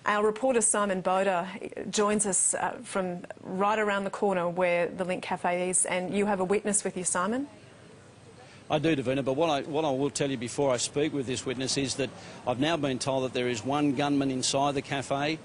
Our reporter Simon Boda joins us from right around the corner where the Link Cafe is, and you have a witness with you, Simon? I do, Davina, but what I will tell you before I speak with this witness is that I've now been told that there is one gunman inside the cafe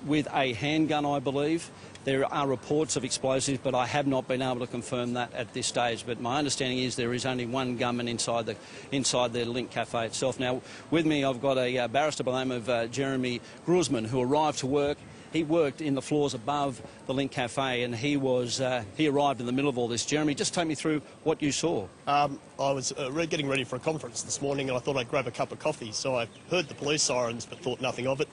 with a handgun, I believe. There are reports of explosives, but I have not been able to confirm that at this stage. But my understanding is there is only one gunman inside the Link Cafe itself. Now, with me, I've got a barrister by the name of Jeremy Gruzman, who arrived to work. He worked in the floors above the Link Cafe, and he arrived in the middle of all this. Jeremy, just take me through what you saw. I was getting ready for a conference this morning, and I thought I'd grab a cup of coffee. So I heard the police sirens, but thought nothing of it.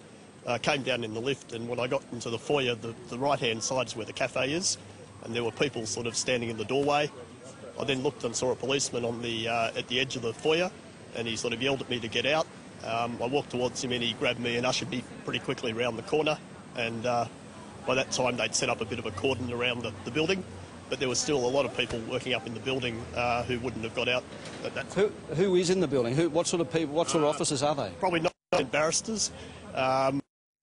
Came down in the lift, and when I got into the foyer, the right-hand side is where the cafe is, and there were people sort of standing in the doorway. I then looked and saw a policeman on at the edge of the foyer, and he sort of yelled at me to get out. I walked towards him, and he grabbed me and ushered me pretty quickly around the corner. And by that time, they'd set up a bit of a cordon around the building, but there was still a lot of people working up in the building who wouldn't have got out at that time. Who is in the building? What sort of people? What sort of officers are they? Probably not barristers.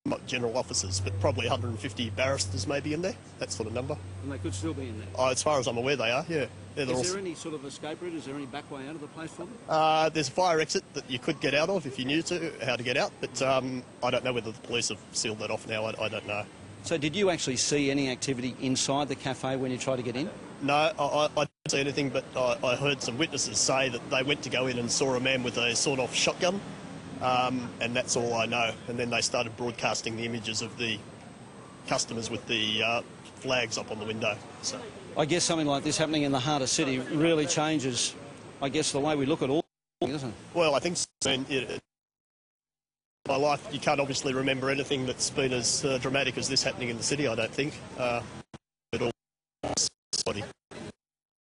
Not general officers, but probably 150 barristers maybe in there, that sort of number. And they could still be in there? As far as I'm aware, they are, yeah. Is there any sort of escape route? Is there any back way out of the place for them? There's a fire exit that you could get out of if you knew how to get out, but I don't know whether the police have sealed that off now. I don't know. So did you actually see any activity inside the cafe when you tried to get in? No, I didn't see anything, but I heard some witnesses say that they went to go in and saw a man with a sawed-off shotgun. And that's all I know. And then they started broadcasting the images of the customers with the flags up on the window. So I guess something like this happening in the heart of the city really changes, I guess, the way we look at all, doesn't it? Well, I think so. In my life, you can't obviously remember anything that's been as dramatic as this happening in the city, I don't think. Thank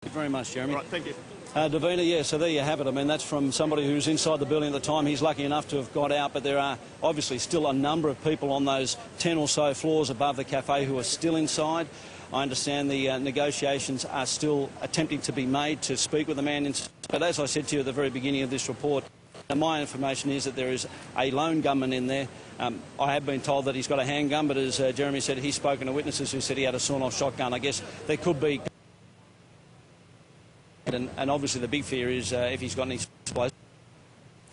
you very much, Jeremy. Right, thank you. Davina, yeah, so there you have it. I mean, that's from somebody who's inside the building at the time. He's lucky enough to have got out, but there are obviously still a number of people on those 10 or so floors above the cafe who are still inside. I understand the negotiations are still attempting to be made to speak with the man inside. But as I said to you at the very beginning of this report, my information is that there is a lone gunman in there. I have been told that he's got a handgun, but as Jeremy said, he's spoken to witnesses who said he had a sawn-off shotgun. I guess there could be... And obviously the big fear is if he's got any explosives.